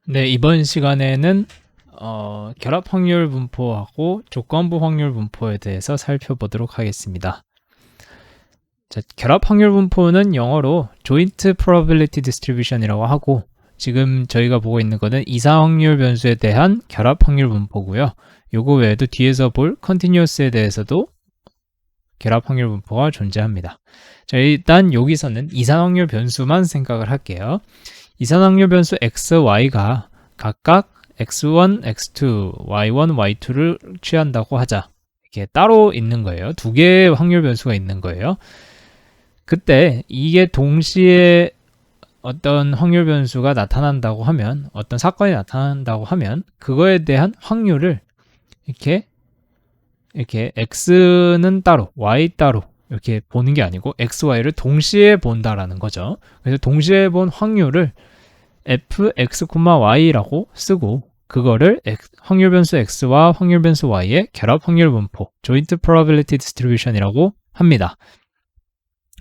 네, 이번 시간에는 결합 확률 분포하고 조건부 확률 분포에 대해서 살펴보도록 하겠습니다. 자, 결합 확률 분포는 영어로 Joint Probability Distribution이라고 하고, 지금 저희가 보고 있는 거는 이사 확률 변수에 대한 결합 확률 분포고요. 요거 외에도 뒤에서 볼 Continuous에 대해서도 결합 확률 분포가 존재합니다. 자, 일단 여기서는 이사 확률 변수만 생각을 할게요. 이산확률 변수 x, y가 각각 x1, x2, y1, y2를 취한다고 하자. 이렇게 따로 있는 거예요. 두 개의 확률 변수가 있는 거예요. 그때 이게 동시에 어떤 확률 변수가 나타난다고 하면, 어떤 사건이 나타난다고 하면 그거에 대한 확률을 이렇게 x는 따로, y 따로 이렇게 보는 게 아니고 x, y를 동시에 본다라는 거죠. 그래서 동시에 본 확률을 fx, y라고 쓰고 그거를 확률 변수 x와 확률 변수 y의 결합 확률 분포 (joint probability distribution이라고 합니다.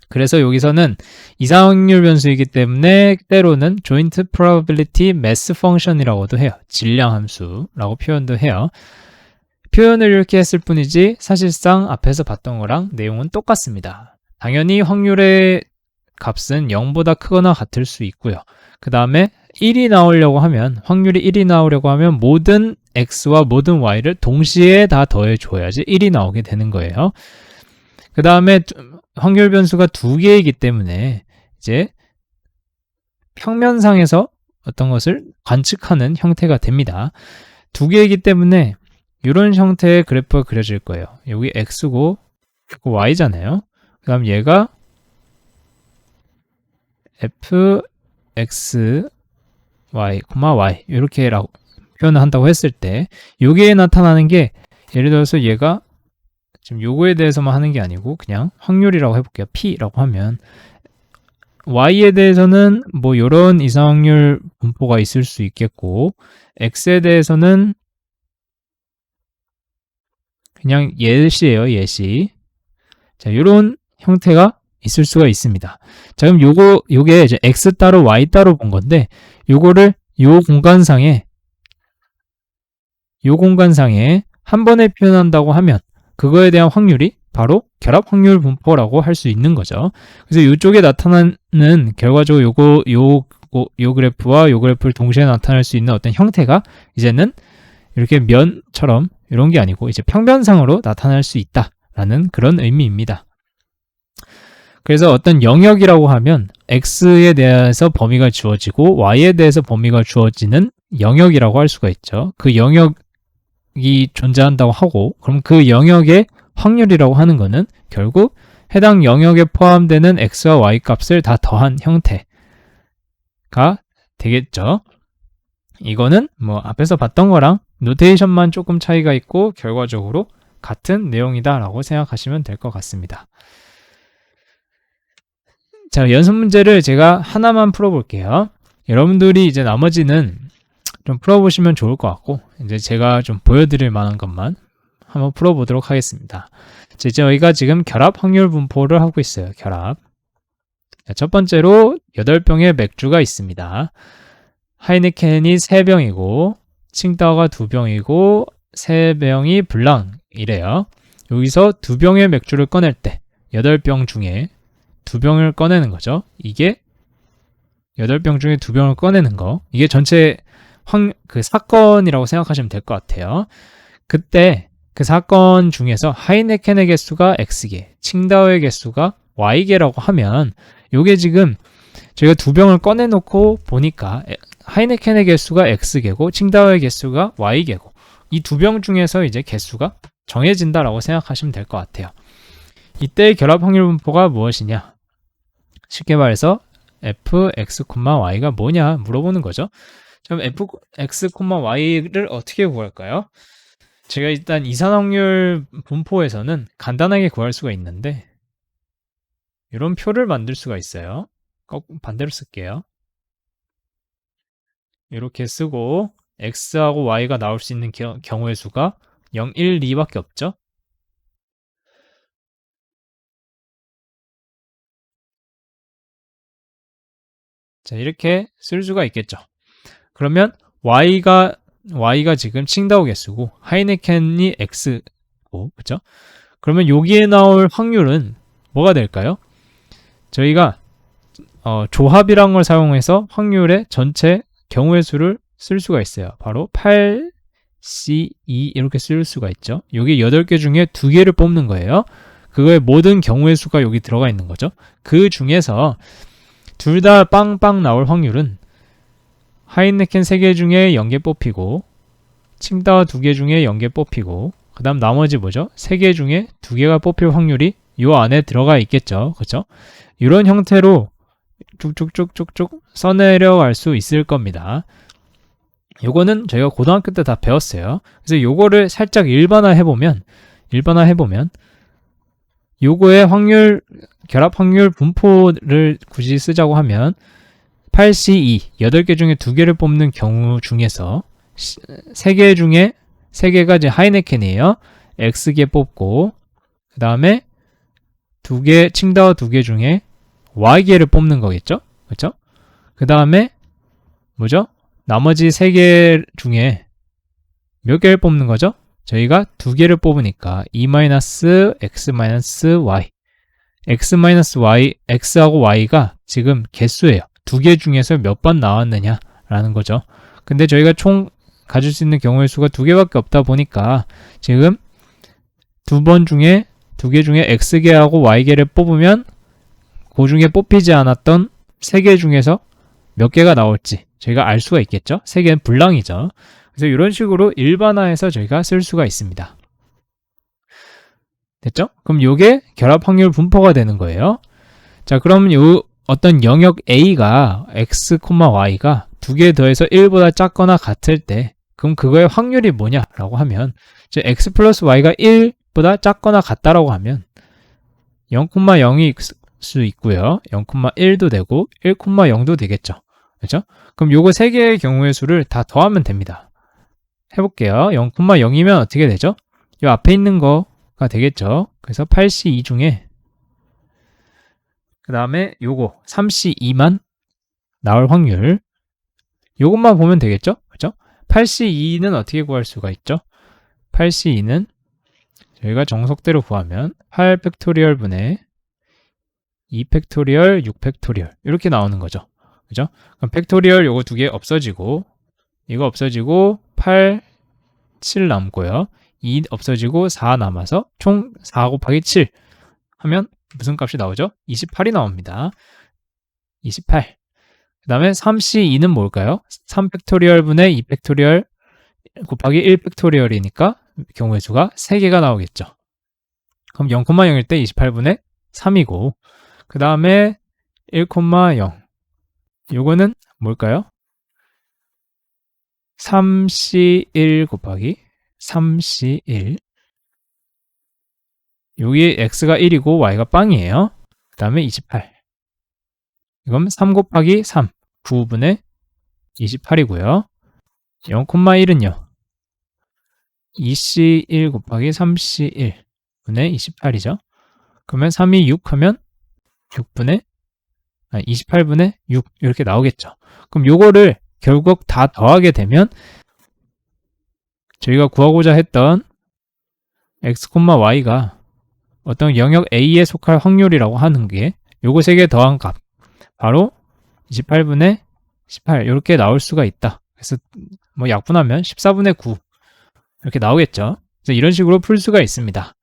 그래서 여기서는 이상 확률 변수이기 때문에 때로는 joint probability mass function이라고도 해요. 질량 함수라고 표현도 해요. 표현을 이렇게 했을 뿐이지 사실상 앞에서 봤던 거랑 내용은 똑같습니다. 당연히 확률의 값은 0보다 크거나 같을 수 있고요. 그 다음에 1이 나오려고 하면, 확률이 1이 나오려고 하면 모든 x와 모든 y를 동시에 다 더해줘야지 1이 나오게 되는 거예요. 그 다음에 확률 변수가 두 개이기 때문에 이제 평면상에서 어떤 것을 관측하는 형태가 됩니다. 두 개이기 때문에 이런 형태의 그래프가 그려질 거예요. 여기 x고 y잖아요. 그 다음 얘가 fx, y, y 이렇게라고 표현을 한다고 했을 때 여기에 나타나는 게, 예를 들어서 얘가 지금 요거에 대해서만 하는 게 아니고 그냥 확률이라고 해볼게요. p라고 하면 y에 대해서는 뭐 이런 이상확률 분포가 있을 수 있겠고, x에 대해서는 그냥 예시예요. 예시. 자, 이런 형태가 있을 수가 있습니다. 자, 그럼 요게 이제 x 따로 y 따로 본 건데, 요거를 요 공간상에 한 번에 표현한다고 하면 그거에 대한 확률이 바로 결합 확률 분포라고 할 수 있는 거죠. 그래서 이쪽에 나타나는 결과적으로 요 그래프와 요 그래프를 동시에 나타낼 수 있는 어떤 형태가 이제는 이렇게 면처럼 이런 게 아니고 이제 평면상으로 나타날 수 있다라는 그런 의미입니다. 그래서 어떤 영역이라고 하면 x에 대해서 범위가 주어지고 y에 대해서 범위가 주어지는 영역이라고 할 수가 있죠. 그 영역이 존재한다고 하고, 그럼 그 영역의 확률이라고 하는 거는 결국 해당 영역에 포함되는 x와 y 값을 다 더한 형태가 되겠죠. 이거는 뭐 앞에서 봤던 거랑 노테이션만 조금 차이가 있고 결과적으로 같은 내용이다라고 생각하시면 될 것 같습니다. 자, 연습 문제를 제가 하나만 풀어볼게요. 여러분들이 이제 나머지는 좀 풀어보시면 좋을 것 같고, 이제 제가 좀 보여드릴 만한 것만 한번 풀어보도록 하겠습니다. 자, 저희가 지금 결합 확률 분포를 하고 있어요. 결합. 자, 첫 번째로 8병의 맥주가 있습니다. 하이네켄이 3병이고 칭따오가 2병이고 3병이 블랑이래요. 여기서 2병의 맥주를 꺼낼 때 8병 중에 2병을 꺼내는 거죠. 이게 8병 중에 2병을 꺼내는 거, 이게 전체 그 사건이라고 생각하시면 될 것 같아요. 그때 그 사건 중에서 하이네켄의 개수가 X개, 칭다오의 개수가 Y개라고 하면, 요게 지금 저희가 2병을 꺼내놓고 보니까 하이네켄의 개수가 X개고 칭다오의 개수가 Y개고, 이 2병 중에서 이제 개수가 정해진다라고 생각하시면 될 것 같아요. 이때의 결합 확률 분포가 무엇이냐? 쉽게 말해서 fx, y가 뭐냐 물어보는 거죠. 그럼 fx, y를 어떻게 구할까요? 제가 일단 이산 확률 분포에서는 간단하게 구할 수가 있는데, 이런 표를 만들 수가 있어요. 꼭 반대로 쓸게요. 이렇게 쓰고 x하고 y가 나올 수 있는 경우의 수가 0, 1, 2밖에 없죠. 자, 이렇게 쓸 수가 있겠죠. 그러면 y가 지금 칭다오 개수고 하이네켄이 x고, 그쵸? 그러면 여기에 나올 확률은 뭐가 될까요? 저희가 조합이란 걸 사용해서 확률의 전체 경우의 수를 쓸 수가 있어요. 바로 8C2 이렇게 쓸 수가 있죠. 여기 8개 중에 2개를 뽑는 거예요. 그거의 모든 경우의 수가 여기 들어가 있는 거죠. 그 중에서 둘 다 빵빵 나올 확률은 하이네켄 3개 중에 0개 뽑히고 칭다오 2개 중에 0개 뽑히고 그 다음 나머지 뭐죠? 3개 중에 2개가 뽑힐 확률이 요 안에 들어가 있겠죠. 그렇죠? 이런 형태로 쭉쭉쭉쭉쭉 써내려갈 수 있을 겁니다. 요거는 저희가 고등학교 때 다 배웠어요. 그래서 요거를 살짝 일반화해보면 요거의 확률, 결합 확률 분포를 굳이 쓰자고 하면 8C2, 8개 중에 2개를 뽑는 경우 중에서 3개 중에 3개가 이제 하이네켄이에요. X개 뽑고 그 다음에 2개, 칭다오 2개 중에 Y개를 뽑는 거겠죠? 그렇죠? 그 다음에 뭐죠? 나머지 3개 중에 몇 개를 뽑는 거죠? 저희가 2개를 뽑으니까 E-X-Y X-Y, X하고 Y가 지금 개수예요. 2개 중에서 몇 번 나왔느냐 라는 거죠. 근데 저희가 총 가질 수 있는 경우의 수가 2개밖에 없다 보니까 지금 2개 중에 X개하고 Y개를 뽑으면 그 중에 뽑히지 않았던 3개 중에서 몇 개가 나올지 저희가 알 수가 있겠죠. 3개는 불량이죠. 그래서 이런 식으로 일반화해서 저희가 쓸 수가 있습니다. 됐죠? 그럼 이게 결합 확률 분포가 되는 거예요. 자, 그럼 요 어떤 영역 A가 X, Y가 2개 더해서 1보다 작거나 같을 때 그럼 그거의 확률이 뭐냐라고 하면 이제 X 플러스 Y가 1보다 작거나 같다라고 하면 0,0이 수 있고요. 0,1도 되고 1,0도 되겠죠. 그렇죠? 그럼 요거 3개의 경우의 수를 다 더하면 됩니다. 해볼게요. 0,0이면 어떻게 되죠? 요 앞에 있는 거가 되겠죠. 그래서 8C2 중에 그 다음에 요거 3C2만 나올 확률 요것만 보면 되겠죠? 그렇죠? 8C2는 어떻게 구할 수가 있죠? 8C2는 저희가 정석대로 구하면 8팩토리얼 분의 2팩토리얼, 6팩토리얼 이렇게 나오는 거죠. 그죠? 그럼 팩토리얼 요거 2개 없어지고 이거 없어지고 8, 7 남고요. 2 없어지고 4 남아서 총 4 곱하기 7 하면 무슨 값이 나오죠? 28이 나옵니다. 28. 그 다음에 3C2는 뭘까요? 3팩토리얼 분의 2팩토리얼 곱하기 1팩토리얼이니까 경우의 수가 3개가 나오겠죠. 그럼 0,0일 때 28분의 3이고 그 다음에 1,0 요거는 뭘까요? 3C1 곱하기 3C1 여기 x가 1이고 y가 빵이에요. 그 다음에 28 이건 3 곱하기 3 9분의 28이고요. 0,1은요 2C1 곱하기 3C1 분의 28이죠. 그러면 3이 6 하면 28분의 6 이렇게 나오겠죠. 그럼 요거를 결국 다 더하게 되면 저희가 구하고자 했던 x, y가 어떤 영역 A에 속할 확률이라고 하는 게 요거 3개 더한 값 바로 28분의 18 이렇게 나올 수가 있다. 그래서 뭐 약분하면 14분의 9 이렇게 나오겠죠. 그래서 이런 식으로 풀 수가 있습니다.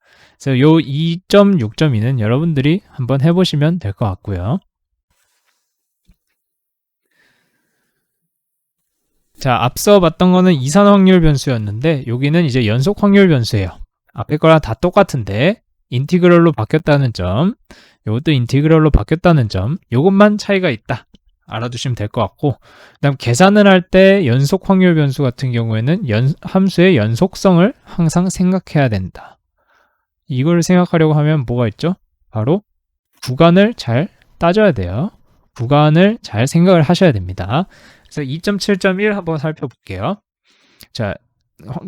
그래서 요 2.6.2는 여러분들이 한번 해보시면 될 것 같고요. 자, 앞서 봤던 거는 이산 확률 변수였는데 여기는 이제 연속 확률 변수예요. 앞에 거랑 다 똑같은데 인티그럴로 바뀌었다는 점, 이것도 인티그럴로 바뀌었다는 점, 이것만 차이가 있다. 알아두시면 될 것 같고, 그 다음 계산을 할 때 연속 확률 변수 같은 경우에는 함수의 연속성을 항상 생각해야 된다. 이걸 생각하려고 하면 뭐가 있죠? 바로 구간을 잘 따져야 돼요. 구간을 잘 생각을 하셔야 됩니다. 그래서 2.7.1 한번 살펴볼게요. 자,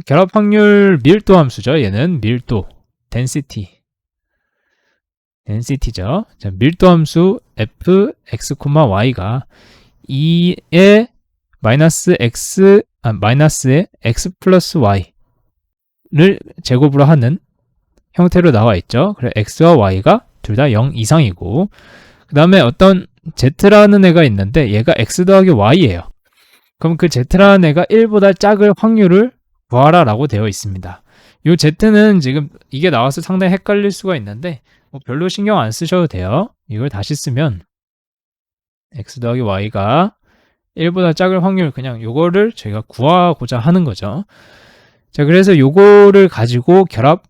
결합 확률 밀도 함수죠. 얘는 밀도, density죠. 자, 밀도 함수 f, x, y가 2의 마이너스 x 마이너스의 x 플러스 y를 제곱으로 하는 형태로 나와 있죠. 그래서 x와 y가 둘 다 0 이상이고, 그 다음에 어떤 z라는 애가 있는데 얘가 x 더하기 y예요. 그럼 그 z라는 애가 1보다 작을 확률을 구하라 라고 되어 있습니다. 이 z는 지금 이게 나와서 상당히 헷갈릴 수가 있는데 뭐 별로 신경 안 쓰셔도 돼요. 이걸 다시 쓰면 x 더하기 y가 1보다 작을 확률, 그냥 요거를 저희가 구하고자 하는 거죠. 자, 그래서 요거를 가지고 결합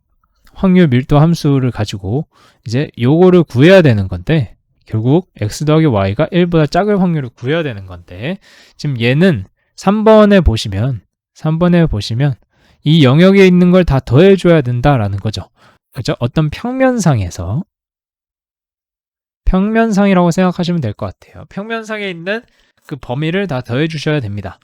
확률 밀도 함수를 가지고 이제 요거를 구해야 되는 건데, 결국 x 더하기 y가 1보다 작을 확률을 구해야 되는 건데, 지금 얘는 3번에 보시면 이 영역에 있는 걸 다 더해줘야 된다라는 거죠. 그죠? 어떤 평면상이라고 생각하시면 될 것 같아요. 평면상에 있는 그 범위를 다 더해주셔야 됩니다.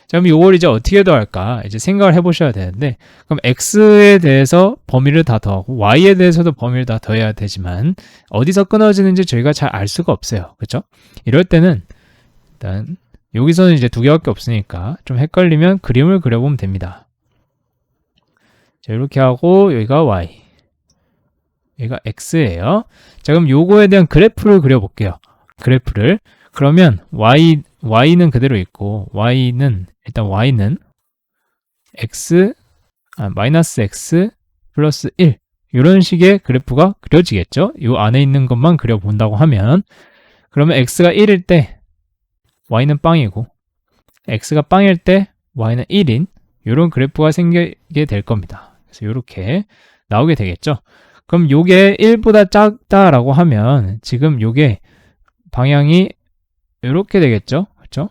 자, 그럼 이걸 이제 어떻게 더할까? 이제 생각을 해보셔야 되는데, 그럼 x에 대해서 범위를 다 더하고 y에 대해서도 범위를 다 더해야 되지만 어디서 끊어지는지 저희가 잘 알 수가 없어요. 그렇죠? 이럴 때는 일단 여기서는 이제 두 개밖에 없으니까 좀 헷갈리면 그림을 그려보면 됩니다. 자, 이렇게 하고 여기가 y, 여기가 x예요. 자, 그럼 요거에 대한 그래프를 그려볼게요. 그래프를. 그러면 y는 그대로 있고, y는 마이너스 x 플러스 1, 이런 식의 그래프가 그려지겠죠. 이 안에 있는 것만 그려본다고 하면, 그러면 x가 1일 때 y는 빵이고, x가 빵일 때 y는 1인 이런 그래프가 생기게 될 겁니다. 그래서 이렇게 나오게 되겠죠. 그럼 요게 1보다 작다라고 하면 지금 요게 방향이 이렇게 되겠죠. 그렇죠?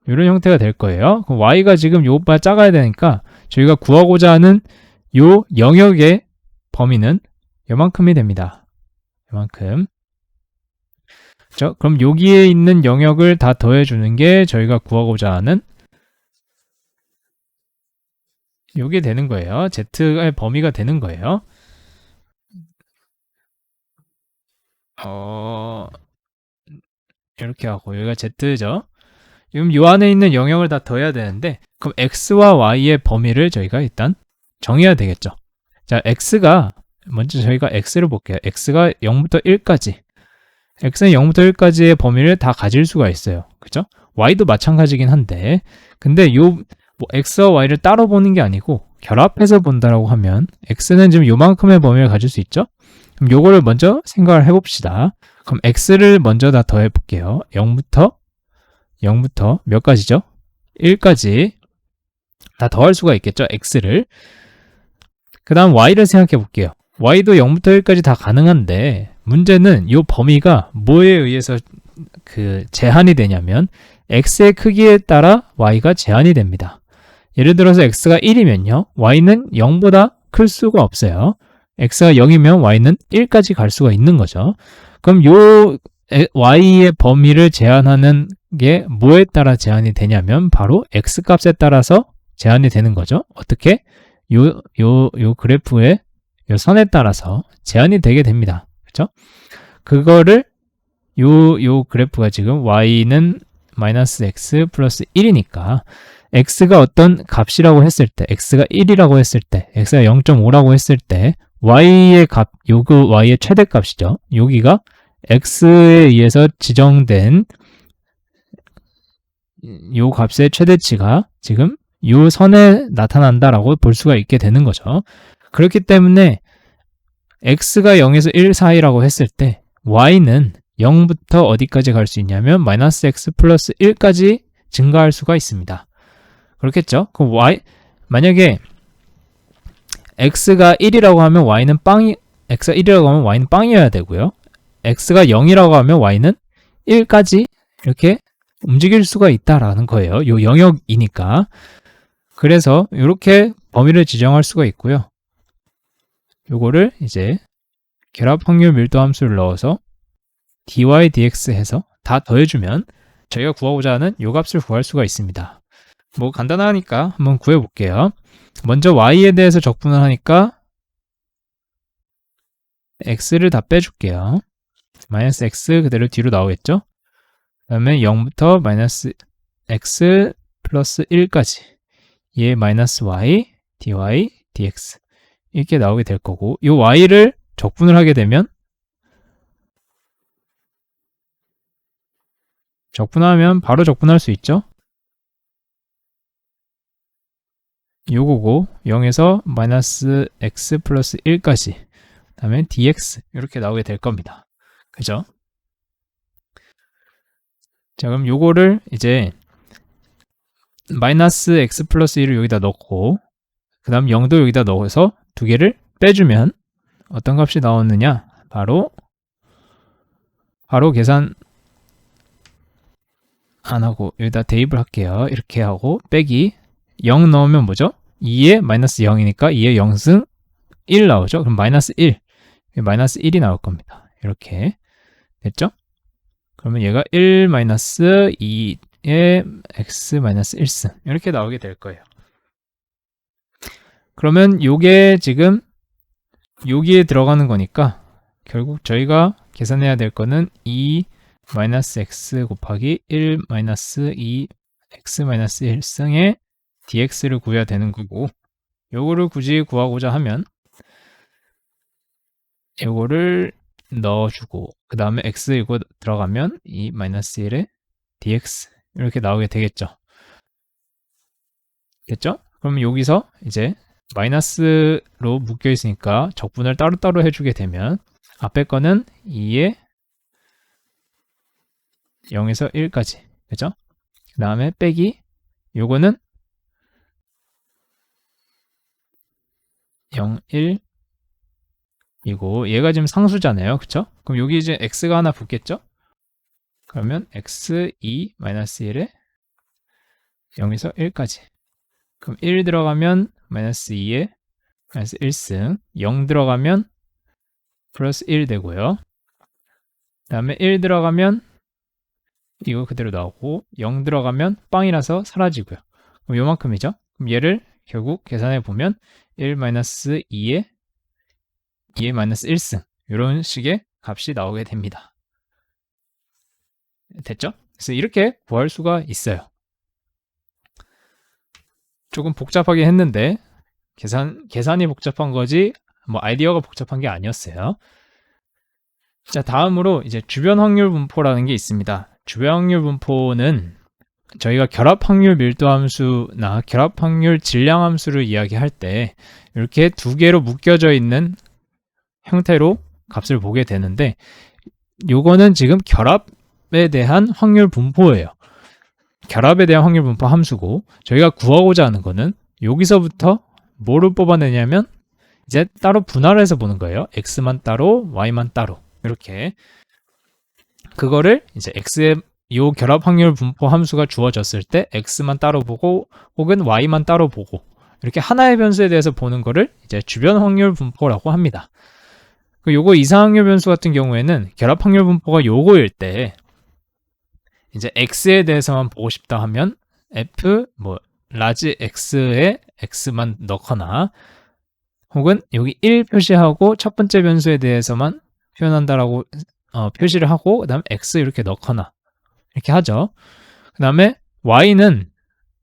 이런 형태가 될 거예요. 그럼 y가 지금 요보다 작아야 되니까 저희가 구하고자 하는 요 영역의 범위는 요만큼이 됩니다. 요만큼. 그렇죠? 그럼 여기에 있는 영역을 다 더해주는 게 저희가 구하고자 하는 요게 되는 거예요. z의 범위가 되는 거예요. 이렇게 하고 여기가 z죠. 지금 요 안에 있는 영역을 다 더해야 되는데, 그럼 x와 y의 범위를 저희가 일단 정해야 되겠죠. 자, 먼저 저희가 x를 볼게요. x가 0부터 1까지, x는 0부터 1까지의 범위를 다 가질 수가 있어요. 그죠? y도 마찬가지긴 한데, 근데 x와 y를 따로 보는 게 아니고 결합해서 본다라고 하면 x는 지금 요만큼의 범위를 가질 수 있죠? 그럼 요거를 먼저 생각을 해봅시다. 그럼 x를 먼저 다 더해볼게요. 0부터 몇 가지죠? 1까지 다 더할 수가 있겠죠? x를. 그 다음 y를 생각해 볼게요. y도 0부터 1까지 다 가능한데, 문제는 이 범위가 뭐에 의해서 제한이 되냐면 x의 크기에 따라 y가 제한이 됩니다. 예를 들어서 x가 1이면요, y는 0보다 클 수가 없어요. x가 0이면 y는 1까지 갈 수가 있는 거죠. 그럼 요 y의 범위를 제한하는 게 뭐에 따라 제한이 되냐면 바로 x값에 따라서 제한이 되는 거죠. 어떻게? 요 그래프의 요 선에 따라서 제한이 되게 됩니다. 그렇죠? 그거를 요 그래프가 지금 y는 마이너스 x 플러스 1이니까 x가 어떤 값이라고 했을 때, x가 1이라고 했을 때, x가 0.5라고 했을 때 y의 값, 요거 y의 최대값이죠. 여기가 x에 의해서 지정된 요 값의 최대치가 지금 요 선에 나타난다라고 볼 수가 있게 되는 거죠. 그렇기 때문에 x가 0에서 1 사이라고 했을 때 y는 0부터 어디까지 갈 수 있냐면 마이너스 x 플러스 1까지 증가할 수가 있습니다. 그렇겠죠? 그럼 만약에 x가 1이라고 하면 y는 빵이어야 되고요. x가 0이라고 하면 y는 1까지 이렇게 움직일 수가 있다라는 거예요. 요 영역이니까. 그래서 이렇게 범위를 지정할 수가 있고요. 요거를 이제 결합 확률 밀도 함수를 넣어서 dy dx 해서 다 더해주면 저희가 구하고자 하는 요 값을 구할 수가 있습니다. 뭐 간단하니까 한번 구해볼게요. 먼저 y에 대해서 적분을 하니까 x를 다 빼줄게요. 마이너스 x 그대로 뒤로 나오겠죠? 그 다음에 0부터 마이너스 x 플러스 1까지 2의 마이너스 y, dy, dx 이렇게 나오게 될 거고, 이 y를 적분을 하게 되면 적분하면 바로 적분할 수 있죠. 요거고 0에서 마이너스 x 플러스 1까지 그 다음에 dx 이렇게 나오게 될 겁니다. 그죠? 자, 그럼 요거를 이제 마이너스 x 플러스 1을 여기다 넣고 그 다음 0도 여기다 넣어서 두 개를 빼주면 어떤 값이 나오느냐, 바로 계산 안 하고 여기다 대입을 할게요. 이렇게 하고 빼기 0 넣으면 뭐죠? 2에 마이너스 0이니까 2에 0승 1 나오죠? 그럼 마이너스 1, 마이너스 1이 나올 겁니다. 이렇게 됐죠? 그러면 얘가 1 마이너스 2에 x 마이너스 1승 이렇게 나오게 될 거예요. 그러면 요게 지금 여기에 들어가는 거니까 결국 저희가 계산해야 될 거는 2 마이너스 x 곱하기 1 마이너스 2 x 마이너스 1승의 dx를 구해야 되는 거고, 요거를 굳이 구하고자 하면 요거를 넣어주고 그 다음에 x 이거 들어가면 2 마이너스 1의 dx 이렇게 나오게 되겠죠. 됐죠? 그럼 여기서 이제 마이너스로 묶여 있으니까 적분을 따로따로 해주게 되면 앞에 거는 2에 0에서 1까지, 그죠? 그 다음에 빼기 요거는 0, 1 이고 얘가 지금 상수잖아요, 그쵸? 그럼 여기 이제 x가 하나 붙겠죠? 그러면 x 2 마이너스 1에 0에서 1까지. 그럼 1 들어가면 마이너스 2에 마이너스 1승, 0 들어가면 플러스 1 되고요. 그 다음에 1 들어가면 이거 그대로 나오고 0 들어가면 빵이라서 사라지고요. 그럼 요만큼이죠. 그럼 얘를 결국 계산해 보면 1 마이너스 2에 마이너스 1승 이런 식의 값이 나오게 됩니다. 됐죠? 그래서 이렇게 구할 수가 있어요. 조금 복잡하게 했는데 계산이 복잡한 거지 뭐 아이디어가 복잡한 게 아니었어요. 자, 다음으로 이제 주변 확률 분포라는 게 있습니다. 주변 확률 분포는 저희가 결합 확률 밀도 함수나 결합 확률 질량 함수를 이야기할 때 이렇게 두 개로 묶여져 있는 형태로 값을 보게 되는데, 요거는 지금 결합에 대한 확률 분포예요. 결합에 대한 확률 분포 함수고, 저희가 구하고자 하는 거는 여기서부터 뭐를 뽑아내냐면 이제 따로 분할을 해서 보는 거예요. x만 따로, y만 따로. 이렇게 그거를 이제 x의 요 결합 확률 분포 함수가 주어졌을 때 x만 따로 보고 혹은 y만 따로 보고 이렇게 하나의 변수에 대해서 보는 거를 이제 주변 확률 분포라고 합니다. 요거 이상확률 변수 같은 경우에는 결합 확률 분포가 요거일 때 이제 x에 대해서만 보고 싶다 하면 f 뭐 라지 x에 x만 넣거나 혹은 여기 1 표시하고 첫 번째 변수에 대해서만 표현한다라고 표시를 하고 그 다음에 x 이렇게 넣거나 이렇게 하죠. 그 다음에 y는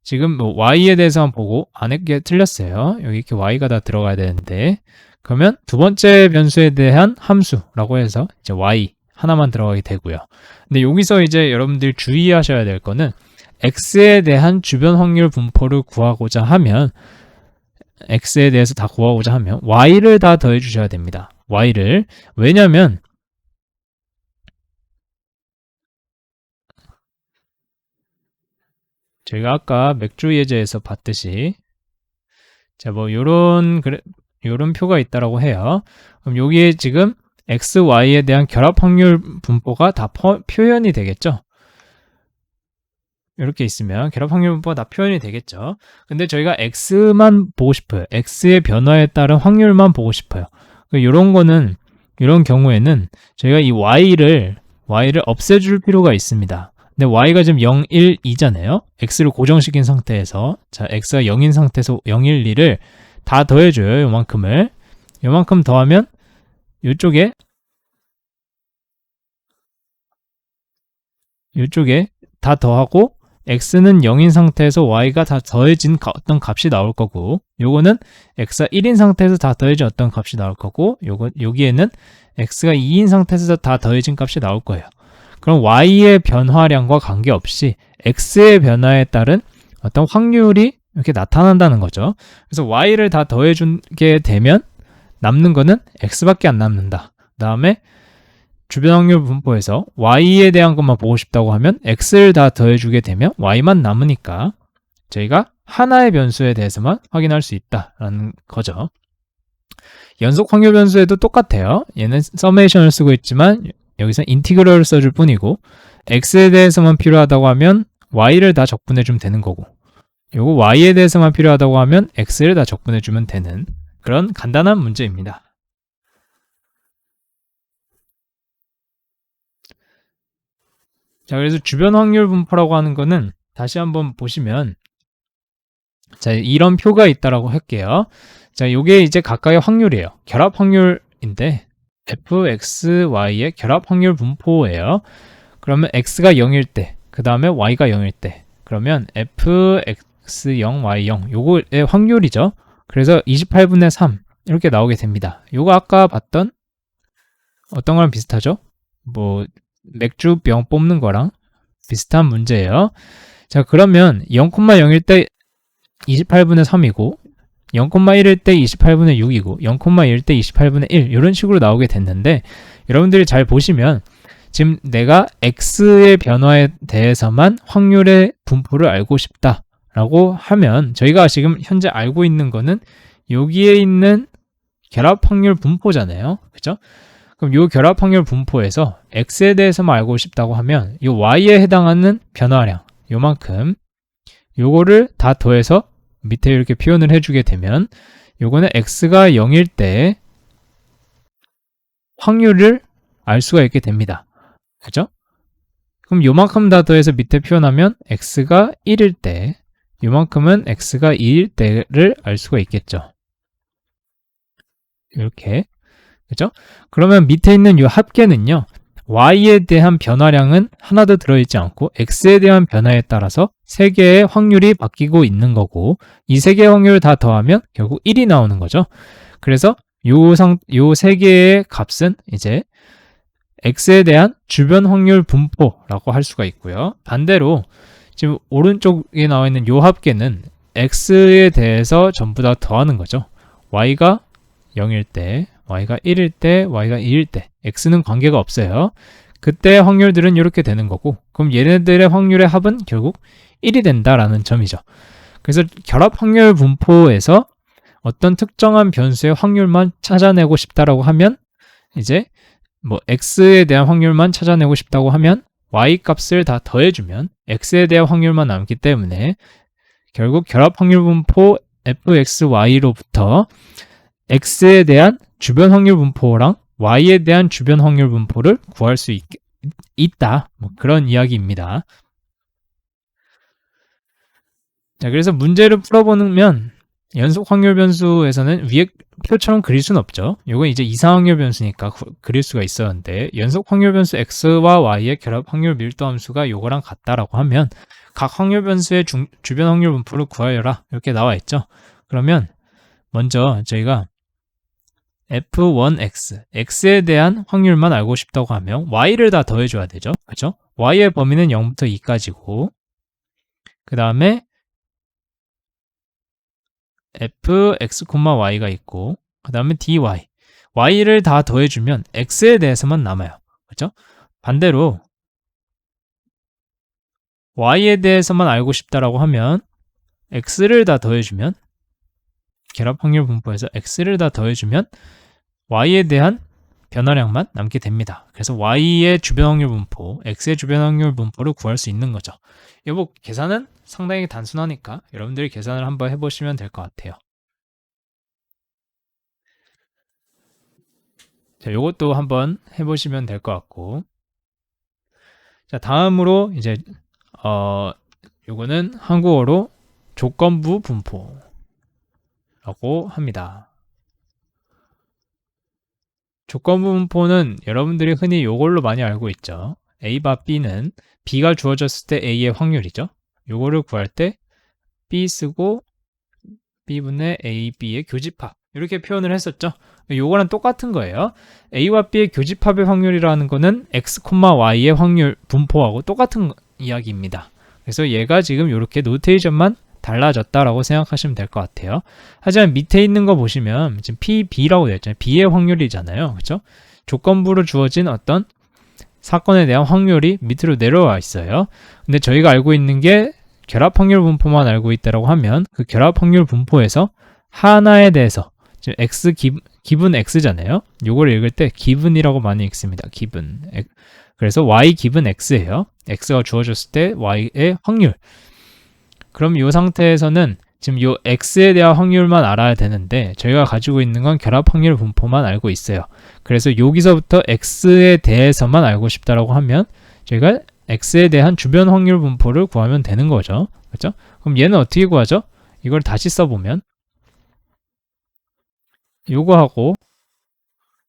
지금 뭐 y에 대해서만 보고 안에 게 틀렸어요. 여기 이렇게 y가 다 들어가야 되는데, 그러면 두 번째 변수에 대한 함수라고 해서 이제 y 하나만 들어가게 되고요. 근데 여기서 이제 여러분들 주의하셔야 될 거는 x에 대한 주변 확률 분포를 구하고자 하면 x에 대해서 다 구하고자 하면 y를 다 더해 주셔야 됩니다. y를. 왜냐면 저희가 아까 맥주 예제에서 봤듯이 자, 뭐 요런 표가 있다라고 해요. 그럼 여기에 지금 x, y에 대한 결합 확률 분포가 다 표현이 되겠죠. 이렇게 있으면 결합 확률 분포가 다 표현이 되겠죠. 근데 저희가 x만 보고 싶어요. x의 변화에 따른 확률만 보고 싶어요. 이런 경우에는 저희가 이 y를 없애줄 필요가 있습니다. 근데 y가 지금 0, 1, 2잖아요. x를 고정시킨 상태에서 자, x가 0인 상태에서 0, 1, 2를 다 더해줘요. 요만큼 더하면 이쪽에 다 더하고 x는 0인 상태에서 y가 다 더해진 어떤 값이 나올 거고, 요거는 x가 1인 상태에서 다 더해진 어떤 값이 나올 거고, 여기에는 x가 2인 상태에서 다 더해진 값이 나올 거예요. 그럼 y의 변화량과 관계없이 x의 변화에 따른 어떤 확률이 이렇게 나타난다는 거죠. 그래서 y를 다 더해주게 되면 남는 거는 x밖에 안 남는다. 그 다음에 주변 확률 분포에서 y에 대한 것만 보고 싶다고 하면 x를 다 더해주게 되면 y만 남으니까 저희가 하나의 변수에 대해서만 확인할 수 있다라는 거죠. 연속 확률 변수에도 똑같아요. 얘는 서메이션을 쓰고 있지만 여기서 인티그럴을 써줄 뿐이고, x에 대해서만 필요하다고 하면 y를 다 적분해주면 되는 거고, 요거 y에 대해서만 필요하다고 하면 x를 다 적분해주면 되는 그런 간단한 문제입니다. 자, 그래서 주변 확률 분포라고 하는 거는 다시 한번 보시면, 자, 이런 표가 있다라고 할게요. 자, 요게 이제 각각의 확률이에요. 결합 확률인데 fxy의 결합 확률 분포예요. 그러면 x가 0일 때, 그 다음에 y가 0일 때, 그러면 fx0, y0 요거의 확률이죠. 그래서 28분의 3 이렇게 나오게 됩니다. 요거 아까 봤던 어떤 거랑 비슷하죠? 뭐 맥주병 뽑는 거랑 비슷한 문제예요. 자, 그러면 0,0일 때 28분의 3이고 0,1일 때 28분의 6이고 0,1일 때 28분의 1 이런 식으로 나오게 됐는데, 여러분들이 잘 보시면 지금 내가 x의 변화에 대해서만 확률의 분포를 알고 싶다라고 하면 저희가 지금 현재 알고 있는 거는 여기에 있는 결합 확률 분포잖아요. 그죠? 그럼 이 결합 확률 분포에서 x에 대해서만 알고 싶다고 하면 이 y에 해당하는 변화량 요만큼 요거를 다 더해서 밑에 이렇게 표현을 해주게 되면 요거는 x가 0일 때 확률을 알 수가 있게 됩니다. 그죠? 그럼 요만큼 다 더해서 밑에 표현하면 x가 1일 때 요만큼은 x가 2일 때를 알 수가 있겠죠. 이렇게. 그죠? 그러면 밑에 있는 이 합계는요, y에 대한 변화량은 하나도 들어있지 않고 x에 대한 변화에 따라서 3개의 확률이 바뀌고 있는 거고, 이 3개의 확률을 다 더하면 결국 1이 나오는 거죠. 그래서 요 3개의 값은 이제 x에 대한 주변 확률 분포라고 할 수가 있고요. 반대로 지금 오른쪽에 나와 있는 요 합계는 x에 대해서 전부 다 더하는 거죠. y가 0일 때, y가 1일 때, y가 2일 때, x는 관계가 없어요. 그때 확률들은 이렇게 되는 거고, 그럼 얘네들의 확률의 합은 결국 1이 된다라는 점이죠. 그래서 결합 확률 분포에서 어떤 특정한 변수의 확률만 찾아내고 싶다라고 하면 이제 뭐 x에 대한 확률만 찾아내고 싶다고 하면 y 값을 다 더해주면 x에 대한 확률만 남기 때문에 결국 결합 확률 분포 fxy로부터 x에 대한 주변 확률 분포랑 y에 대한 주변 확률 분포를 구할 수 있다. 뭐 그런 이야기입니다. 자, 그래서 문제를 풀어보면 연속 확률 변수에서는 위에 표처럼 그릴 수는 없죠. 이건 이제 이상 확률 변수니까 그릴 수가 있었는데, 연속 확률 변수 x와 y의 결합 확률 밀도 함수가 요거랑 같다라고 하면 각 확률 변수의 주변 확률 분포를 구하여라 이렇게 나와 있죠. 그러면 먼저 저희가 f1x, x에 대한 확률만 알고 싶다고 하면 y를 다 더해줘야 되죠. 그렇죠? y의 범위는 0부터 2까지고, 그 다음에 fx, y가 있고, 그 다음에 dy, y를 다 더해주면 x에 대해서만 남아요. 그렇죠? 반대로 y에 대해서만 알고 싶다라고 하면 x를 다 더해주면, 결합 확률 분포에서 x를 다 더해주면 y에 대한 변화량만 남게 됩니다. 그래서 y의 주변 확률 분포, x의 주변 확률 분포를 구할 수 있는 거죠. 이거 계산은 상당히 단순하니까 여러분들이 계산을 한번 해보시면 될 것 같아요. 자, 이것도 한번 해보시면 될 것 같고, 자, 다음으로 이제 요거는 한국어로 조건부 분포라고 합니다. 조건부 분포는 여러분들이 흔히 이걸로 많이 알고 있죠. A바 B는 B가 주어졌을 때 A의 확률이죠. 요거를 구할 때 B 쓰고 B분의 A, B의 교집합 이렇게 표현을 했었죠. 요거랑 똑같은 거예요. A와 B의 교집합의 확률이라는 거는 X, Y의 확률 분포하고 똑같은 이야기입니다. 그래서 얘가 지금 이렇게 노테이션만 달라졌다라고 생각하시면 될 것 같아요. 하지만 밑에 있는 거 보시면 지금 P, B라고 되어 있잖아요. B의 확률이잖아요. 그렇죠? 조건부로 주어진 어떤 사건에 대한 확률이 밑으로 내려와 있어요. 근데 저희가 알고 있는 게 결합 확률 분포만 알고 있다라고 하면 그 결합 확률 분포에서 하나에 대해서 지금 X 기분 X잖아요. 요걸 읽을 때 기분이라고 많이 읽습니다. 기분. 그래서 Y 기분 X예요. X가 주어졌을 때 Y의 확률. 그럼 이 상태에서는 지금 요 X에 대한 확률만 알아야 되는데 저희가 가지고 있는 건 결합 확률 분포만 알고 있어요. 그래서 여기서부터 X에 대해서만 알고 싶다라고 하면 저희가 X에 대한 주변 확률 분포를 구하면 되는 거죠. 그렇죠? 그럼 얘는 어떻게 구하죠? 이걸 다시 써보면 요거하고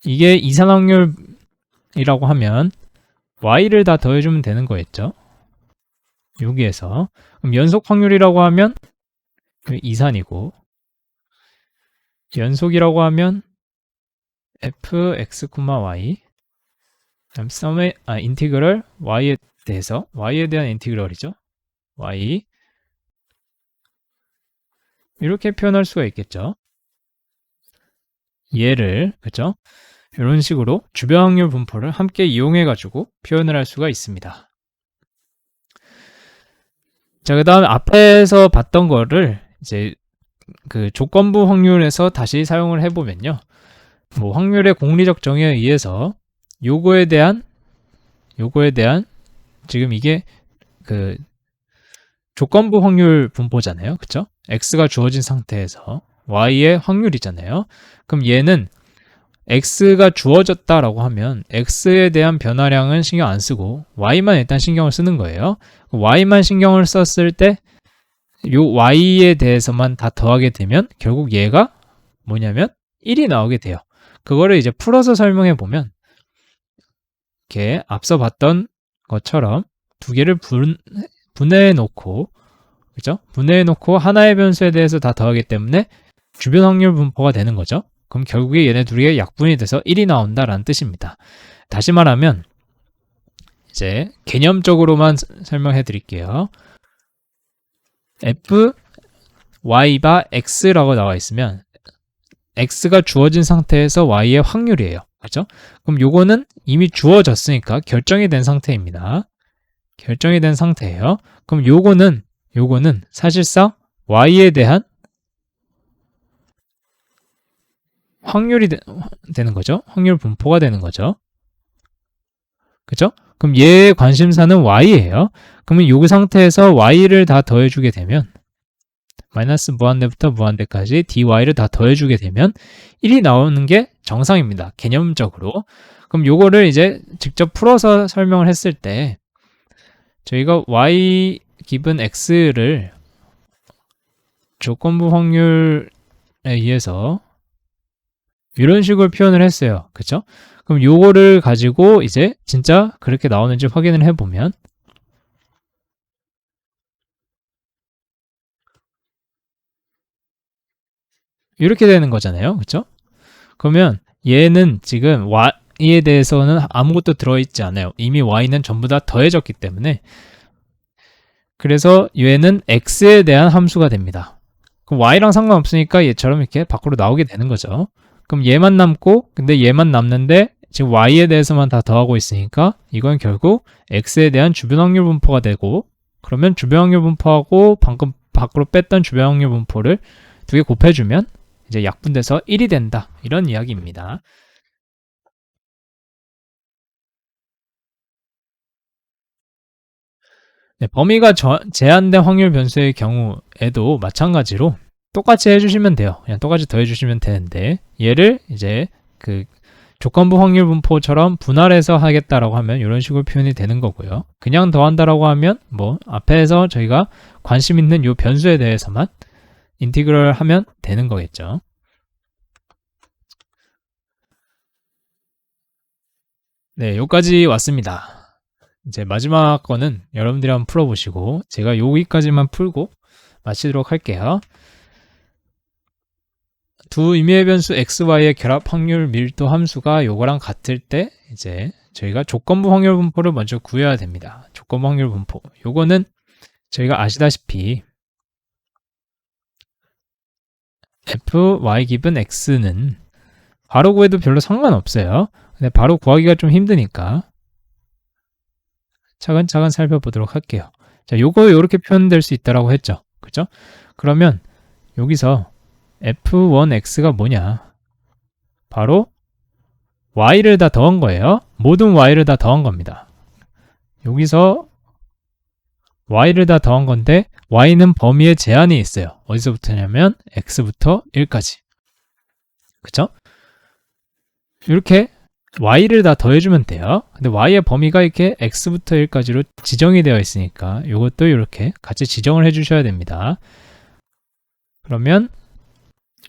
이게 이산 확률이라고 하면 Y를 다 더해주면 되는 거겠죠? 여기에서 그럼 연속 확률이라고 하면 이산이고 연속이라고 하면 fx, y 그다음 sum의 인티그럴 y에 대해서 y에 대한 인티그럴이죠. y 이렇게 표현할 수가 있겠죠. 얘를 그죠? 이런 식으로 주변 확률 분포를 함께 이용해 가지고 표현을 할 수가 있습니다. 자, 그 다음 앞에서 봤던 거를 이제 그 조건부 확률에서 다시 사용을 해보면요. 뭐 확률의 공리적 정의에 의해서 요거에 대한 지금 이게 그 조건부 확률 분포잖아요. 그쵸? X가 주어진 상태에서 Y의 확률이잖아요. 그럼 얘는 X가 주어졌다라고 하면 X에 대한 변화량은 신경 안 쓰고 Y만 일단 신경을 쓰는 거예요. Y만 신경을 썼을 때 요 Y에 대해서만 다 더하게 되면 결국 얘가 뭐냐면 1이 나오게 돼요. 그거를 이제 풀어서 설명해 보면 이렇게 앞서 봤던 것처럼 두 개를 분해해 놓고 그죠? 분해해 놓고 하나의 변수에 대해서 다 더하기 때문에 주변 확률 분포가 되는 거죠. 그럼 결국에 얘네 둘이 약분이 돼서 1이 나온다라는 뜻입니다. 다시 말하면 이제 개념적으로만 설명해 드릴게요. f y바 x라고 나와 있으면 x가 주어진 상태에서 y의 확률이에요. 그렇죠? 그럼 요거는 이미 주어졌으니까 결정이 된 상태입니다. 결정이 된 상태예요. 그럼 요거는 사실상 y에 대한 확률이 되는 거죠. 확률 분포가 되는 거죠. 그죠? 그럼 얘의 관심사는 y예요. 그러면 요 상태에서 y를 다 더해주게 되면 마이너스 무한대부터 무한대까지 dy를 다 더해주게 되면 1이 나오는 게 정상입니다. 개념적으로. 그럼 요거를 이제 직접 풀어서 설명을 했을 때 저희가 y 기분 x를 조건부 확률에 의해서 이런 식으로 표현을 했어요. 그쵸? 그럼 요거를 가지고 이제 진짜 그렇게 나오는지 확인을 해보면 이렇게 되는 거잖아요. 그쵸? 그러면 얘는 지금 y에 대해서는 아무것도 들어있지 않아요. 이미 y는 전부 다 더해졌기 때문에 그래서 얘는 x에 대한 함수가 됩니다. 그럼 y랑 상관없으니까 얘처럼 이렇게 밖으로 나오게 되는 거죠. 그럼 얘만 남고 근데 얘만 남는데 지금 y에 대해서만 다 더하고 있으니까 이건 결국 x에 대한 주변 확률 분포가 되고 그러면 주변 확률 분포하고 방금 밖으로 뺐던 주변 확률 분포를 두 개 곱해주면 이제 약분돼서 1이 된다. 이런 이야기입니다. 네, 범위가 제한된 확률 변수의 경우에도 마찬가지로 똑같이 해주시면 돼요. 그냥 똑같이 더해주시면 되는데 얘를 이제 그 조건부 확률 분포처럼 분할해서 하겠다라고 하면 이런 식으로 표현이 되는 거고요. 그냥 더한다라고 하면 뭐 앞에서 저희가 관심 있는 이 변수에 대해서만 인티그럴 하면 되는 거겠죠. 네, 여기까지 왔습니다. 이제 마지막 거는 여러분들이 한번 풀어보시고 제가 여기까지만 풀고 마치도록 할게요. 두 임의의 변수 xy의 결합 확률 밀도 함수가 요거랑 같을 때 이제 저희가 조건부 확률 분포를 먼저 구해야 됩니다. 조건부 확률 분포. 요거는 저희가 아시다시피 fy 기분 x는 바로 구해도 별로 상관없어요. 근데 바로 구하기가 좀 힘드니까 차근차근 살펴보도록 할게요. 자, 요거 요렇게 표현될 수 있다라고 했죠. 그죠? 그러면 여기서 f1x가 뭐냐? 바로 y를 다 더한 거예요. 모든 y를 다 더한 겁니다. 여기서 y를 다 더한 건데 y는 범위에 제한이 있어요. 어디서부터냐면 x부터 1까지. 그쵸? 이렇게 y를 다 더해주면 돼요. 근데 y의 범위가 이렇게 x부터 1까지로 지정이 되어 있으니까 이것도 이렇게 같이 지정을 해주셔야 됩니다. 그러면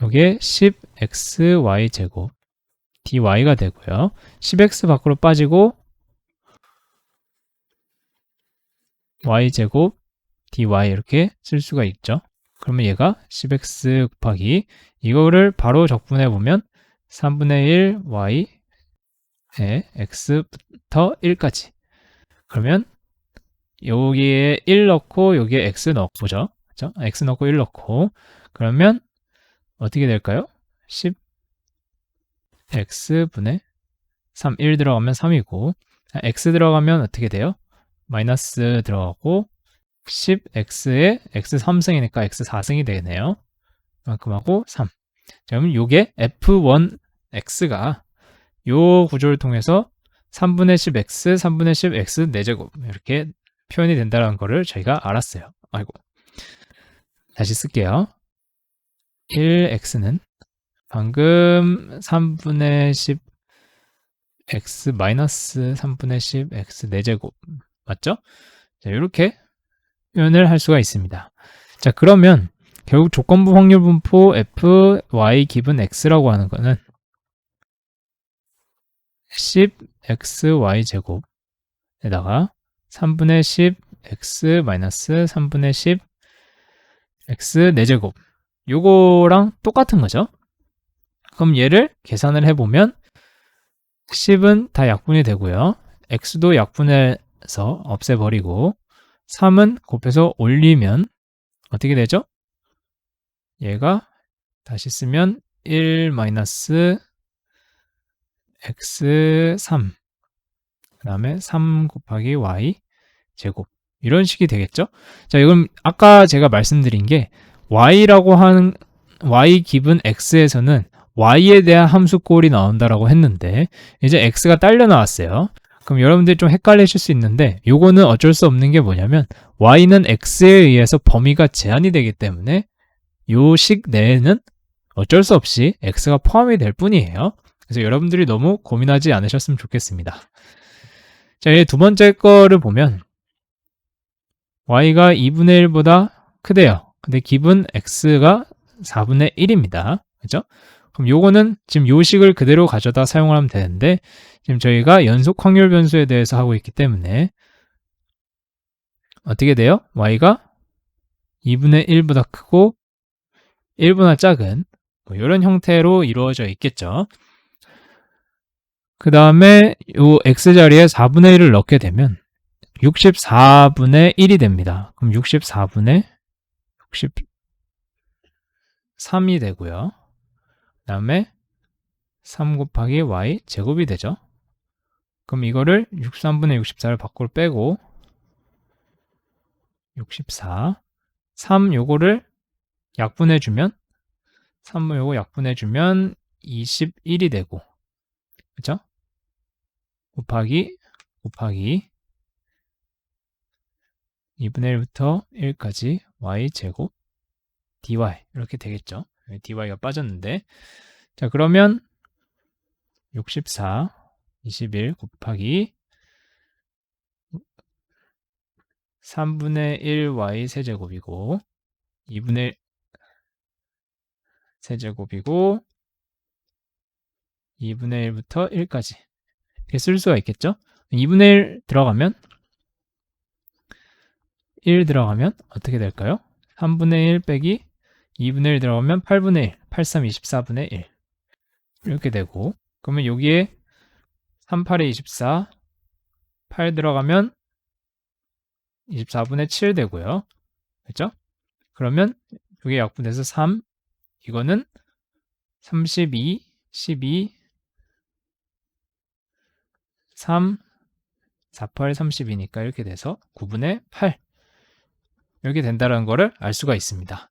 이게 10xy 제곱 dy가 되고요. 10x 밖으로 빠지고 y 제곱 dy 이렇게 쓸 수가 있죠. 그러면 얘가 10x 곱하기 이거를 바로 적분해 보면 3분의 1 y에 x부터 1까지. 그러면 여기에 1 넣고 여기에 x 넣고 죠. 그렇죠? x 넣고 1 넣고 그러면 어떻게 될까요? 10x분의 3, 1 들어가면 3이고 x 들어가면 어떻게 돼요? 마이너스 들어가고 10x에 x 3승이니까 x 4승이 되네요. 그만큼하고 3. 자, 그러면 이게 f1x가 요 구조를 통해서 3분의 10x, 3분의 10x 4제곱 이렇게 표현이 된다는 거를 저희가 알았어요. 아이고. 다시 쓸게요. 1x는 방금 3분의 10 x 마이너스 3분의 10 x 4제곱 맞죠? 자, 이렇게 표현을 할 수가 있습니다. 자, 그러면 결국 조건부 확률 분포 fy 기분 x라고 하는 거는 10xy 제곱에다가 3분의 10 x 마이너스 3분의 10 x 4제곱 요거랑 똑같은 거죠. 그럼 얘를 계산을 해보면 10은 다 약분이 되고요. x도 약분해서 없애버리고 3은 곱해서 올리면 어떻게 되죠? 얘가 다시 쓰면 1 마이너스 x3 그 다음에 3 곱하기 y 제곱 이런 식이 되겠죠? 자, 이건 아까 제가 말씀드린 게 y라고 하는 y 기분 x에서는 y에 대한 함수꼴이 나온다라고 했는데 이제 x가 딸려 나왔어요. 그럼 여러분들이 좀 헷갈리실 수 있는데 요거는 어쩔 수 없는 게 뭐냐면 y는 x에 의해서 범위가 제한이 되기 때문에 요 식 내에는 어쩔 수 없이 x가 포함이 될 뿐이에요. 그래서 여러분들이 너무 고민하지 않으셨으면 좋겠습니다. 자, 이제 두 번째 거를 보면 y가 2분의 1보다 크대요. 근데 기분 x가 4분의 1입니다. 그죠? 그럼 요거는 지금 요 식을 그대로 가져다 사용을 하면 되는데 지금 저희가 연속 확률 변수에 대해서 하고 있기 때문에 어떻게 돼요? y가 2분의 1보다 크고 1보다 작은 뭐 이런 형태로 이루어져 있겠죠. 그 다음에 요 x자리에 4분의 1을 넣게 되면 64분의 1이 됩니다. 그럼 64분의 63이 되고요. 그 다음에 3 곱하기 y 제곱이 되죠. 그럼 이거를 63분의 64를 밖으로 빼고 64 3 요거를 약분해주면 3 요거 약분해주면 21이 되고 그쵸? 곱하기 2분의 1부터 1까지 y 제곱 dy 이렇게 되겠죠. dy가 빠졌는데 자 그러면 64 21 곱하기 3분의 1 y 세제곱이고 2분의 1 세제곱이고 2분의 1부터 1까지 이렇게 쓸 수가 있겠죠. 2분의 1 들어가면 1 들어가면 어떻게 될까요? 3분의 1 빼기 2분의 1 들어가면 8분의 1, 8, 3, 24분의 1 이렇게 되고, 그러면 여기에 3, 8에 24, 8 들어가면 24분의 7 되고요. 그렇죠? 그러면 이게 약분돼서 3, 이거는 32, 12, 3, 4, 8, 32니까 이렇게 돼서 9분의 8 이렇게 된다는 거를 알 수가 있습니다.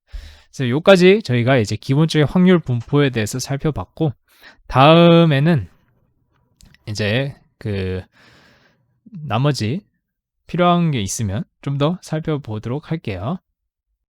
그래서 여기까지 저희가 이제 기본적인 확률 분포에 대해서 살펴봤고, 다음에는 이제 그 나머지 필요한 게 있으면 좀 더 살펴보도록 할게요.